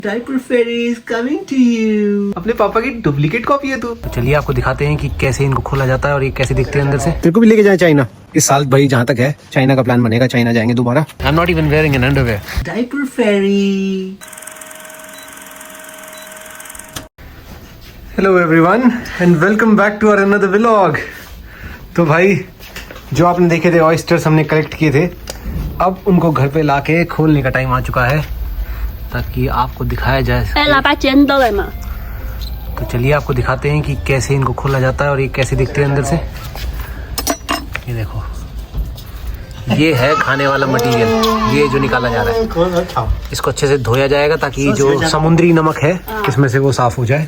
Diaper fairy is coming to you. अपने पापा की डुप्लीकेट कॉपी है तू। तो चलिए आपको दिखाते हैं कि कैसे इनको खोला जाता है और ये कैसे दिखते हैं अंदर से। तेरे को भी लेके जाए चाइना इस साल भाई, जहाँ तक है चाइना का प्लान बनेगा, चाइना जाएंगे दोबारा। I'm not even wearing an underwear. Diaper fairy. Hello everyone and welcome back to our another vlog. तो भाई जो आपने देखे थे ऑयस्टर्स हमने कलेक्ट किए थे, अब उनको घर पे लाके खोलने का टाइम आ चुका है ताकि आपको दिखाया जाए। तो चलिए आपको दिखाते हैं कि कैसे इनको खोला जाता है और ये कैसे दिखते हैं अंदर से। ये देखो, ये है खाने वाला मटेरियल, ये जो निकाला जा रहा है। इसको अच्छे से धोया जाएगा ताकि जो समुद्री नमक है इसमें से वो साफ हो जाए,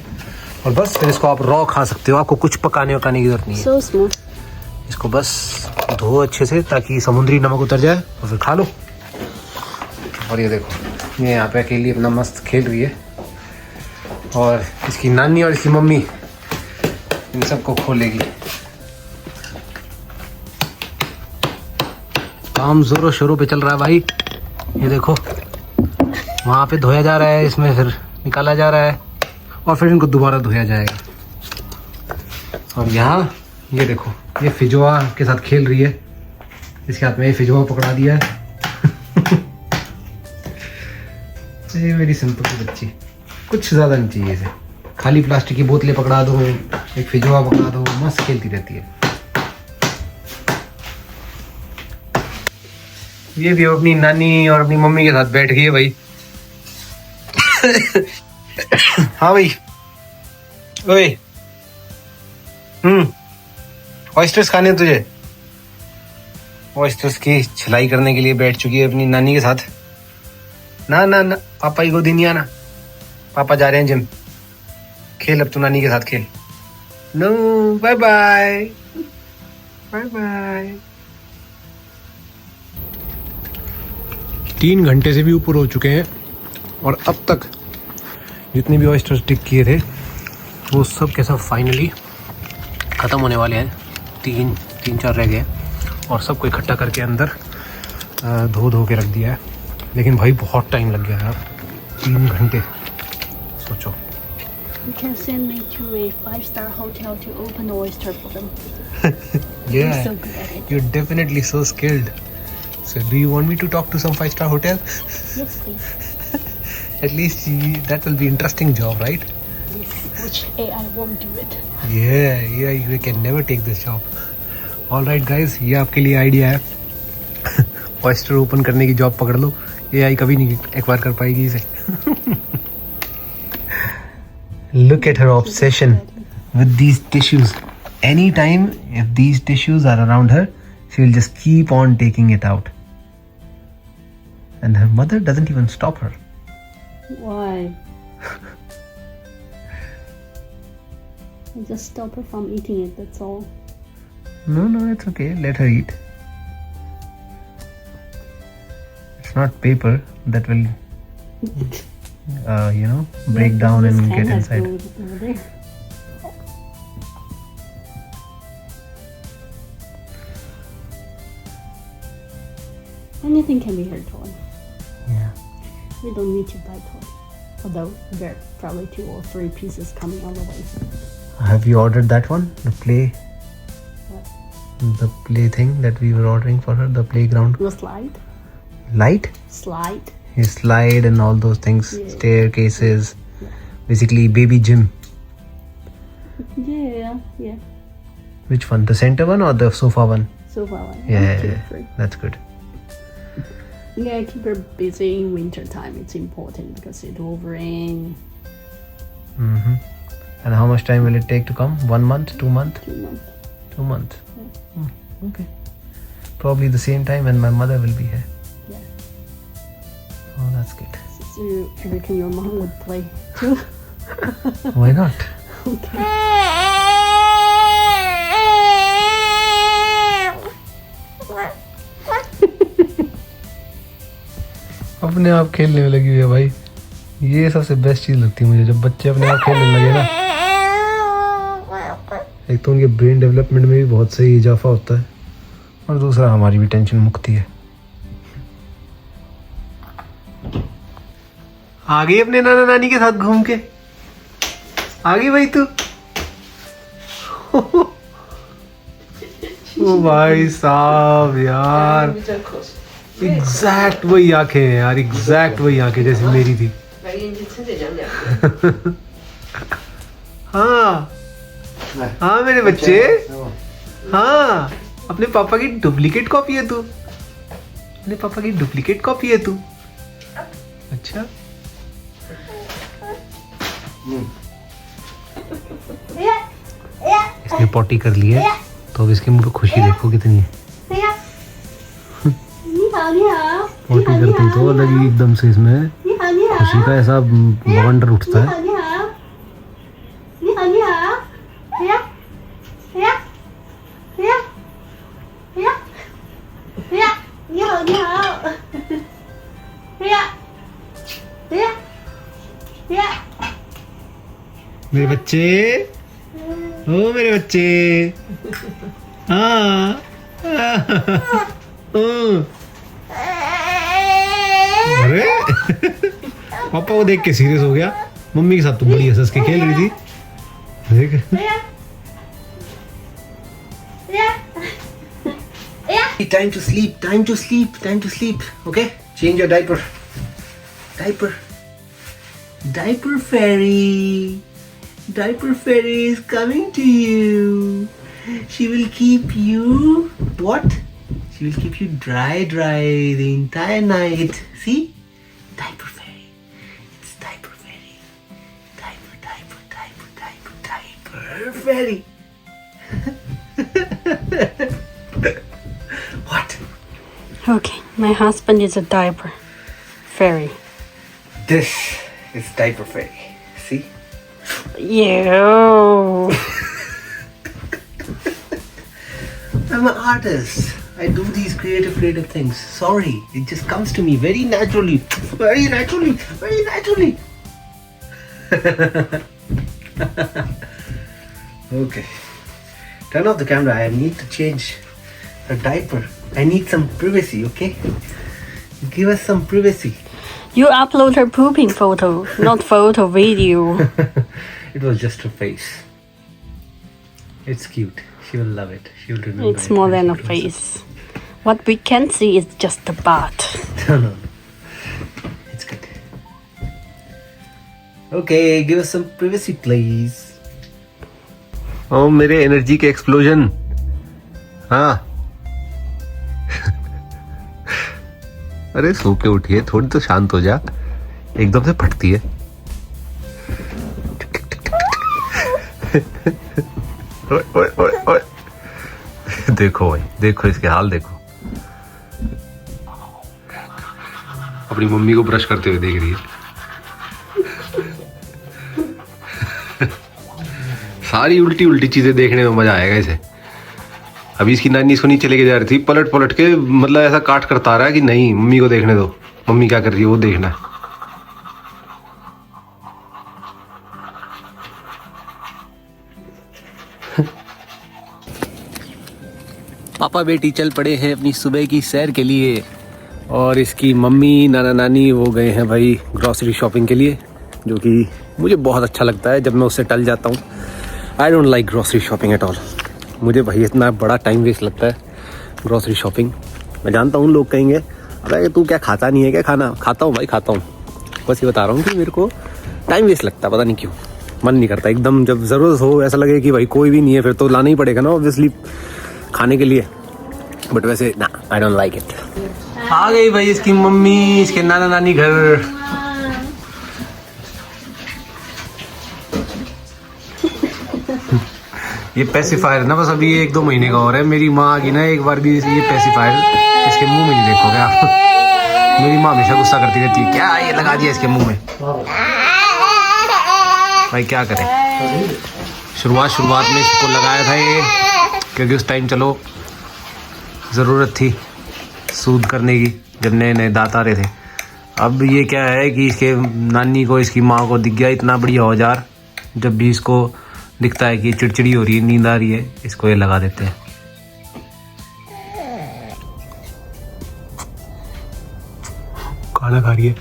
और बस फिर इसको आप रॉ खा सकते हो। आपको कुछ पकाने वकाने की जरूरत नहीं है। इसको बस धो अच्छे से ताकि समुद्री नमक उतर जाए और फिर खा लो। और ये देखो, ये यहाँ पे अकेली अपना मस्त खेल रही है और इसकी नानी और इसकी मम्मी इन सबको खोलेगी। काम जोरों शोरों पे चल रहा है भाई। ये देखो, वहाँ पे धोया जा रहा है, इसमें फिर निकाला जा रहा है और फिर इनको दोबारा धोया जाएगा। और यहाँ ये देखो, ये फिजोआ के साथ खेल रही है। इसके हाथ में ये फिजोआ पकड़ा दिया है। ये मेरी सिंपल सी बच्ची, कुछ ज़्यादा नहीं चाहिए इसे। खाली प्लास्टिक की बोतलें पकड़ा दो, एक फिजोआ पकड़ा दो, मस्त खेलती रहती है। ये भी अपनी नानी और अपनी मम्मी के साथ बैठ गई है भाई। हाँ भाई, ओए, ऑयस्टर्स खाने हैं तुझे? ऑयस्टर्स की छिलाई करने के लिए बैठ चुकी है अपनी नानी के साथ। ना ना ना, पापा की गोदी नहीं आना, पापा जा रहे हैं जिम। खेल अब तू नानी के साथ खेल। No, bye bye bye bye. 3 घंटे से भी ऊपर हो चुके हैं और अब तक जितने भी ऑयस्टर्स टिक किए थे वो सब के सब फाइनली ख़त्म होने वाले हैं। 3-4 रह गए और सबको इकट्ठा करके अंदर धो के रख दिया है। लेकिन भाई बहुत टाइम लग गया यार, 3 घंटे। सोचो। You can send me to a 5-star hotel to open the oyster for them. Yeah, You're so good at it. you're definitely so skilled. So do you want me to talk to some 5-star hotel? Yes, please. At least that will be interesting job, right? Yes, which AI won't do it. Yeah, you can never take this job. All right guys, ये आपके लिए idea है। Oyster open करने की job पकड़ लो, AI कभी नहीं acquire कर पाएगी इसे। Look at her obsession with these tissues. Anytime if these tissues are around her, she will just keep on taking it out. And her mother doesn't even stop her. Why? I just stop her from eating it, that's all. No, it's okay. Let her eat. It's not paper that will, break down and get inside. Over there. Anything can be her toy. Yeah. We don't need to buy toy. Although there are probably 2 or 3 pieces coming on the way. Have you ordered that one? The play thing that we were ordering for her, the playground. The slide. Light? Slide. You slide and all those things, Yeah. staircases, Yeah. basically baby gym. Yeah. Which one? The center one or the sofa one? So far, I Yeah, keep yeah, it free. that's good. Yeah, keep her busy in winter time. It's important because it will rain. Mm-hmm. And how much time will it take to come? 1 month, 2 months? 2 months. 2 months. Okay. Probably the same time when my mother will be here. Yeah. Oh, that's good. So I reckon your mom would play too. Why not? Okay. अपने आप खेलने में लगी हुई है भाई। ये सबसे बेस्ट चीज लगती है मुझे, जब बच्चे अपने आप खेलने लगे ना। एक तो उनके ब्रेन डेवलपमेंट में भी बहुत सही इजाफा होता है और दूसरा हमारी भी टेंशन मुक्ति है। आ गई अपने नाना नानी के साथ घूम के, आ गई भाई तू। ओ भाई साहब यार, एग्जैक्ट वही आंखें हैं यार, एग्जैक्ट वही आंखें जैसी मेरी थी। हाँ हाँ मेरे बच्चे, हाँ अपने पापा की डुप्लीकेट कॉपी है तू, अपने पापा की डुप्लीकेट कॉपी है तू। अच्छा इसने पॉटी कर ली है तो अब इसके मुंह पे खुशी देखो कितनी है। पॉटी करती तो अलग ही एकदम से इसमें खुशी का ऐसा बवंडर उठता है। मेरे बच्चे, ओ मेरे बच्चे, हाँ अरे पापा को देख के सीरियस हो गया। मम्मी के साथ तो बड़ी हंस के खेल रही थी, देख। Time to sleep, time to sleep, time to sleep. Okay? Change your diaper. Diaper. Diaper fairy. Diaper fairy is coming to you. She will keep you, what? She will keep you dry the entire night. See? Diaper fairy. It's diaper fairy. Diaper fairy. What? Okay, my husband is a diaper fairy. This is diaper fairy. See? You. I'm an artist. I do these creative things. Sorry, it just comes to me very naturally. Very naturally. Okay. Turn off the camera. I need to change a diaper. I need some privacy, okay? Give us some privacy. You upload her pooping photo, not photo, video. It was just her face. It's cute. She will love it. She will remember It's it more when than she a grows up. face. What we can see is just the butt. No. It's good. Okay, give us some privacy, please. ओ मेरे energy के explosion, हाँ। अरे सो के उठिए, थोड़ी तो शांत हो जा, एकदम से फटती है। ओए ओए ओए ओए, देखो भाई, देखो इसके हाल देखो। अपनी मम्मी को ब्रश करते हुए देख रही है। सारी उल्टी उल्टी चीजें देखने में मजा आएगा इसे। अभी इसकी नानी इसको नीचे लेके जा रही थी, पलट पलट के मतलब ऐसा काट करता रहा है कि नहीं मम्मी को देखने दो, मम्मी क्या कर रही है वो देखना है। पापा बेटी चल पड़े हैं अपनी सुबह की सैर के लिए, और इसकी मम्मी नाना नानी वो गए हैं भाई ग्रॉसरी शॉपिंग के लिए, जो कि मुझे बहुत अच्छा लगता है जब मैं उससे टल जाता हूँ। I don't like grocery shopping at all. मुझे भाई इतना बड़ा टाइम वेस्ट लगता है ग्रॉसरी शॉपिंग। मैं जानता हूँ लोग कहेंगे अरे तू क्या खाता नहीं है क्या खाना, खाता हूँ भाई खाता हूँ, बस ये बता रहा हूँ कि मेरे को टाइम वेस्ट लगता है, पता नहीं क्यों मन नहीं करता। एकदम जब ज़रूरत हो ऐसा लगे कि भाई कोई भी नहीं है फिर तो लाना ही पड़ेगा ना ऑब्वियसली खाने के लिए, बट वैसे ना आई डोंट लाइक इट। आ गई भाई इसकी मम्मी इसके नाना नानी घर। ये पेसिफायर ना बस अभी 1-2 महीने का और है। मेरी माँ आ गई ना एक बार भी ये पेसिफायर इसके मुंह में नहीं देखोगे आप। मेरी माँ हमेशा गुस्सा करती रहती है, क्या ये लगा दिया इसके मुंह में। भाई क्या करें, शुरुआत में इसको लगाया था ये क्योंकि उस टाइम चलो ज़रूरत थी सूद करने की जब नए नए दांत आ रहे थे। अब ये क्या है कि इसके नानी को इसकी माँ को दिख गया इतना बढ़िया औजार, जब भी इसको दिखता है कि चिड़चिड़ी हो रही है नींद आ रही है इसको ये लगा देते हैं। खाना खा रही है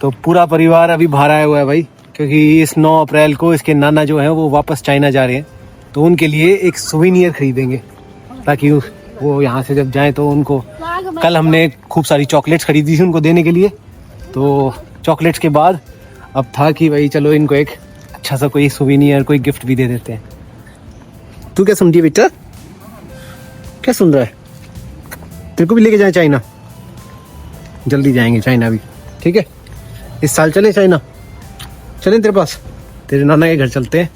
तो पूरा परिवार अभी बाहर आया हुआ है भाई, क्योंकि इस 9 अप्रैल को इसके नाना जो हैं वो वापस चाइना जा रहे हैं, तो उनके लिए एक सुवेनियर खरीदेंगे ताकि वो यहाँ से जब जाएं तो उनको, कल हमने खूब सारी चॉकलेट्स खरीदी थी उनको देने के लिए, तो चॉकलेट्स के बाद अब था कि भाई चलो इनको एक अच्छा सा कोई सुवेनियर, कोई गिफ्ट भी दे देते हैं। तू क्या सुन रही है बेटा, क्या सुन रहा है? तेरे को भी लेके जाए चाइना? जल्दी जाएंगे चाइना भी, ठीक है? इस साल चले चाइना, चलें तेरे पास, तेरे नाना के घर चलते हैं,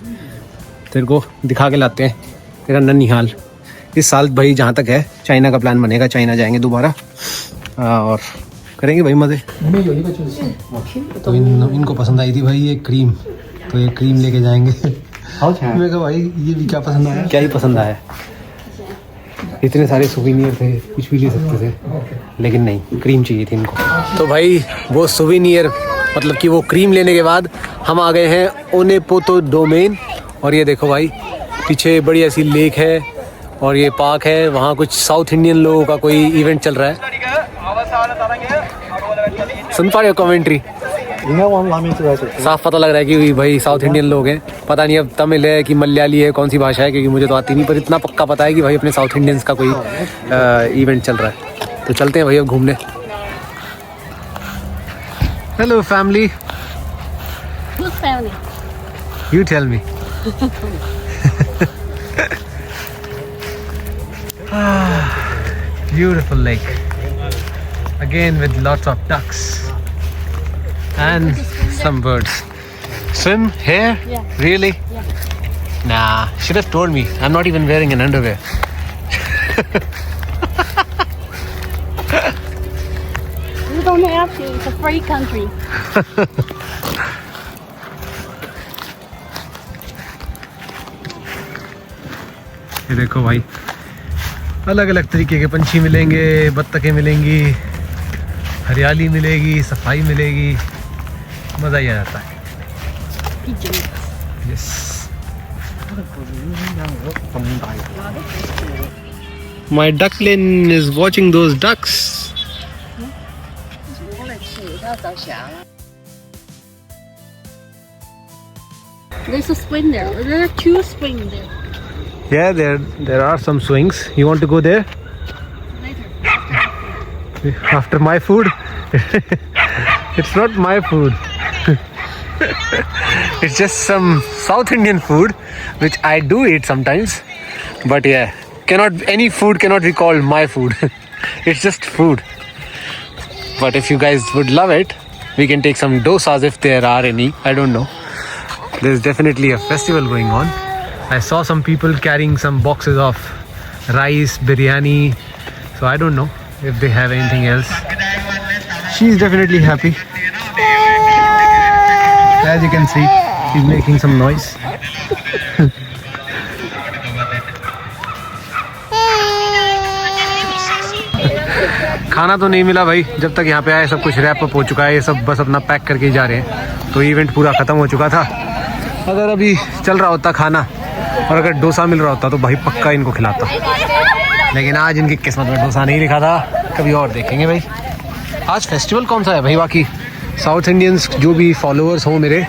तेरे को दिखा के लाते हैं तेरा ननिहाल। इस साल भाई जहाँ तक है चाइना का प्लान बनेगा, चाइना जाएंगे दोबारा और करेंगे भाई मज़े। तो इनको पसंद आई थी भाई ये क्रीम, तो ये क्रीम लेके जाएंगे। मैं कहा भाई ये भी क्या पसंद आया? क्या ही पसंद आया, इतने सारे सुवेनियर थे, कुछ भी ले सकते थे, लेकिन नहीं, क्रीम चाहिए थी इनको। तो भाई वो सुवेनियर मतलब कि वो क्रीम लेने के बाद हम आ गए हैं ओनेपोतो डोमेन, और ये देखो भाई पीछे बड़ी ऐसी लेक है और ये पार्क है, वहाँ कुछ साउथ इंडियन लोगों का कोई इवेंट चल रहा है। सुन पा रहे हो कमेंट्री? साफ पता लग रहा है कि भाई साउथ इंडियन लोग हैं, पता नहीं अब तमिल है कि मलयाली है, कौन सी भाषा है, क्योंकि मुझे तो आती नहीं, पर इतना पक्का पता है कि भाई अपने साउथ इंडियंस का कोई इवेंट चल रहा है। तो चलते हैं भाई अब घूमने। Hello family. Whose family? You tell me. Beautiful lake. Again with lots of ducks and some birds. Swim here? Yeah. Really? Yeah. Nah, should have told me. I'm not even wearing an underwear. You don't have to. It's a free country. ये देखो भाई अलग अलग तरीके के पंछी मिलेंगे, बत्तखें मिलेंगी, हरियाली मिलेगी, सफाई मिलेगी, मज़ा ही आ जाता है। Pigeon. Yes. My duckling is watching those ducks. There's a swing there. There are 2 swings there. Yeah, there are some swings. You want to go there? After my food? It's not my food. It's just some South Indian food which I do eat sometimes. But yeah, any food cannot be called my food. It's just food. But if you guys would love it, we can take some dosas if there are any. I don't know. There's definitely a festival going on. I saw some people carrying some boxes of rice, biryani. So I don't know if they have anything else. She's definitely happy. As you can see, she's making some noise. खाना तो नहीं मिला भाई, जब तक यहाँ पे आए सब कुछ रैप अप हो चुका है, ये सब बस अपना पैक करके ही जा रहे हैं। तो इवेंट पूरा ख़त्म हो चुका था। अगर अभी चल रहा होता खाना और अगर डोसा मिल रहा होता तो भाई पक्का इनको खिलाता, लेकिन आज इनकी किस्मत में डोसा नहीं लिखा था। कभी और देखेंगे भाई। आज फेस्टिवल कौन सा है भाई? बाकी साउथ इंडियंस जो भी फॉलोअर्स हों मेरे,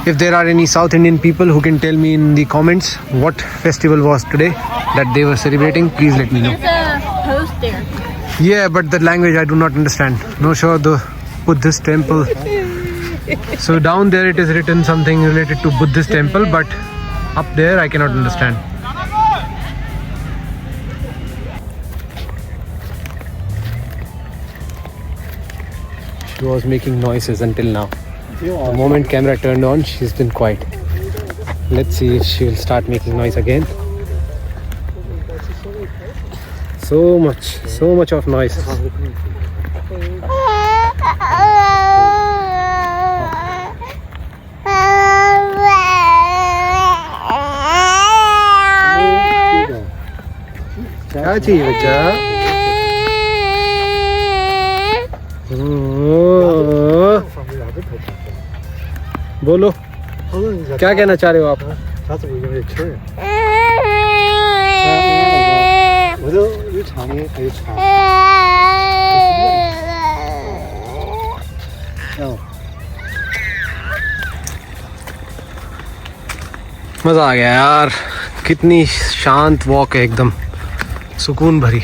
if there are any South Indian people who can tell me in the comments what festival was today that they were celebrating, please let me know. There's a post there. Yeah, but the language I do not understand. No sure the Buddhist temple. So down there it is written something related to Buddhist temple, but up there I cannot understand. She was making noises until now. The moment camera turned on, she's been quiet. Let's see if she will start making noise again. So much of noise. क्या चाहिए बच्चा? बोलो, क्या कहना चाह रहे हो आप? मज़ा आ गया यार, कितनी शांत वॉक है, एकदम सुकून भरी।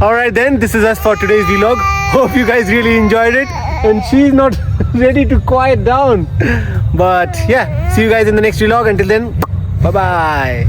Alright then, this is us for today's vlog. Hope you guys really enjoyed it. And she's not ready to quiet down. But yeah, see you guys in the next vlog. Until then, bye bye.